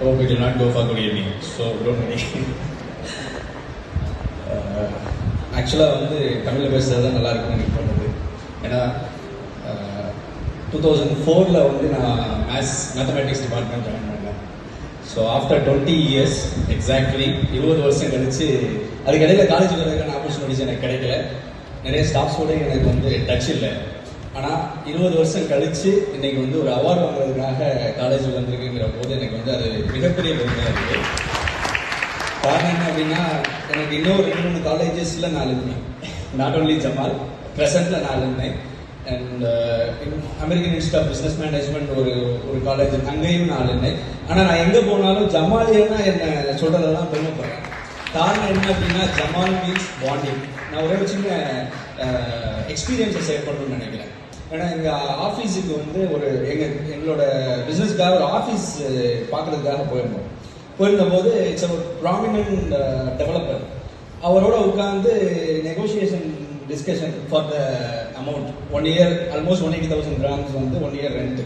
Hope it will not go for good evening. So don't worry. ஆக்சுவலாக வந்து தமிழில் பேசுகிறது தான் நல்லா இருக்கும்னு எனக்கு தோணுது. ஏன்னா 2004 வந்து நான் மேத்தமெட்டிக்ஸ் டிபார்ட்மெண்ட் ஜாயின் பண்ணேன். ஸோ ஆஃப்டர் 20 years எக்ஸாக்ட்லி 20 வருஷம் கழிச்சு அதுக்கு இடையில காலேஜ் வரதுக்கான ஆப்பர்ச்சுனிட்டிஸ் எனக்கு கிடைக்கல. நிறைய ஸ்டாஃப்ஸோட எனக்கு வந்து டச் இல்லை. ஆனால் 20 வருஷம் கழிச்சு இன்னைக்கு வந்து ஒரு அவார்டு வாங்குறதுக்காக காலேஜ் வந்திருக்குங்கிற போது எனக்கு வந்து அது மிகப்பெரிய பெருமையாக இருக்குது. காரணம் என்ன அப்படின்னா, எனக்கு இன்னொரு 2-3 காலேஜஸில் நான் இருந்தேன். நாட் ஓன்லி ஜமால், ப்ரெசென்ட்டில் நான் இருந்தேன். And American institute of business management ஒரு காலேஜ், அங்கேயும் நான் இருந்தேன். ஆனால் நான் எங்கே போனாலும் ஜமாலியன்னா என்னை சொல்கிறதெல்லாம் பெருமைப்படுறேன். காரணம் என்ன அப்படின்னா, ஜமால் மீன்ஸ் பாண்டிங். நான் ஒரே ஒரு சின்ன எக்ஸ்பீரியன்ஸை ஷேர் பண்ணணும்னு நினைக்கிறேன். ஏன்னா எங்கள் ஆஃபீஸுக்கு வந்து எங்களோட பிஸ்னஸ்க்காக ஒரு ஆஃபீஸ் பார்க்குறதுக்காக போயிருந்தபோது இட்ஸ் ஒரு ப்ராமினன்ட் டெவலப்பர். அவரோட உட்காந்து negotiation discussion for the amount 1 year almost 180,000 grams வந்து 1 year ரெண்ட்.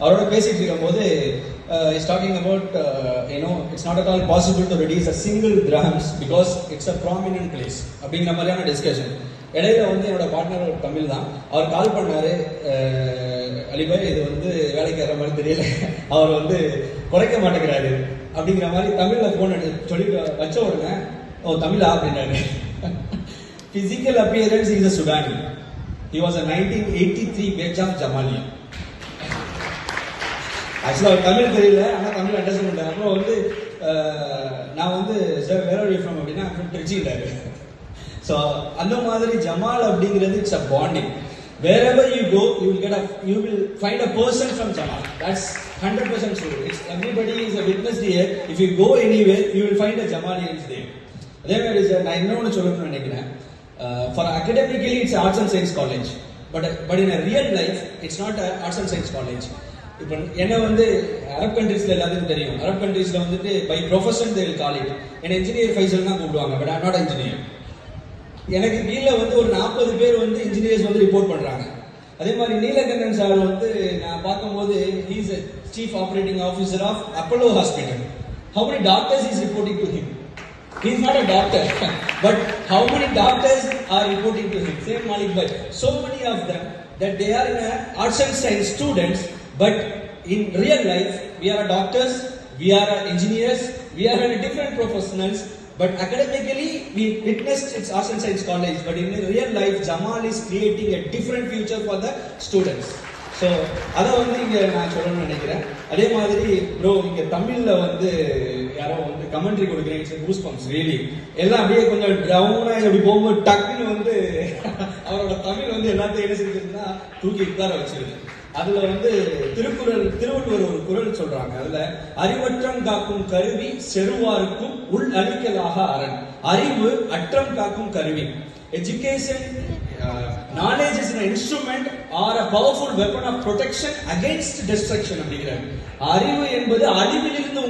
அவரோட பேசிட்டு இருக்கும் போது is talking about it's not at all possible to reduce a single grams because it's a prominent place அப்படிங்கிற மாதிரியான டிஸ்கஷன். இடையில வந்து என்னோட பார்ட்னர் தமிழ் தான். அவர் கால் பண்ணாரு, அலிபாய் இது வந்து வேலைக்கு வர மாதிரி தெரியல, அவர் வந்து குறைக்க மாட்டேங்கிறாரு அப்படிங்கிற மாதிரி தமிழில் ஃபோன் சொல்லி வச்ச உடனே ஓ தமிழா அப்படின்னாரு. Physical appearance is a Sudani. He was a 1983 batch of Jamalia. ஆக்சுவலாக அவர் தமிழ் தெரியல, ஆனால் தமிழ் அண்டர்ஸ்டாண்ட் பண்ணிட்டார். அப்புறம் வந்து நான் வந்து சார் வேற வழி ஃப்ரம் அப்படின்னா திருச்சிட்டாரு. ஸோ அந்த மாதிரி ஜமால் அப்படிங்கிறது it's a bonding. Wherever you go, you will find a person from Jamal. That's 100% true. Everybody is a witness here. If you go anywhere, you will find a Jamalians there. அதே மாதிரி sir நான் இன்னொன்று சொல்லணும்னு நினைக்கிறேன். For academically, it's arts and science college, but in a real life, it's not a arts and science college. இப்போ என்ன வந்து Arab கண்ட்ரீஸ்ல எல்லாத்துக்கும் தெரியும். அரப் கண்ட்ரீஸ்ல வந்துட்டு by profession they will call it. என்ன இன்ஜினியர் ஃபைசல் தான் கூப்பிடுவாங்க, பட் ஐம் நாட் இன்ஜினியர். எனக்கு கீழே வந்து ஒரு 40 பேர் வந்து இன்ஜினியர்ஸ் வந்து ரிப்போர்ட் பண்றாங்க. அதே மாதிரி நீலகண்டன் சார் வந்து நான் பார்க்கும்போது he is a chief operating officer of Apollo Hospital. How many doctors is reporting to him? He is not a doctor, but how many doctors are reporting to him? Same Malik Bhai. So many of them that they are in a arts and science students, but in real life we are doctors, we are engineers, we are different professionals. But academically, we witnessed its arts and science college. But in real life, Jamal is creating a different future for the students. So, அதை வந்து இங்கே நான் சொல்லணும்னு நினைக்கிறேன். அதே மாதிரி bro இங்கே தமிழில் வந்து யாரோ வந்து கமெண்ட்ரி கொடுக்குறீங்க, கூஸ் பம்ப்ஸ் ரியலி எல்லாம் அப்படியே கொஞ்சம் டவுனாக அப்படி போகும்போது டக்குன்னு வந்து அவரோட தமிழ் வந்து எல்லாத்தையும் என்ன செஞ்சிருந்தா தூக்கி உட்கார வச்சிருக்கு. அதுல வந்து திருவள்ளுவர் ஒரு குறள் சொல்றாங்க. அதுல அறிவற்றம் காக்கும் கருவி செருவாருக்கும் உள் அழிக்கலாக அரண். அறிவு அற்றம் காக்கும் கருவி. Education knowledge is an instrument or a powerful weapon of protection against destruction அப்படிங்கிறாங்க. அறிவு என்பது அழிவிலிருந்து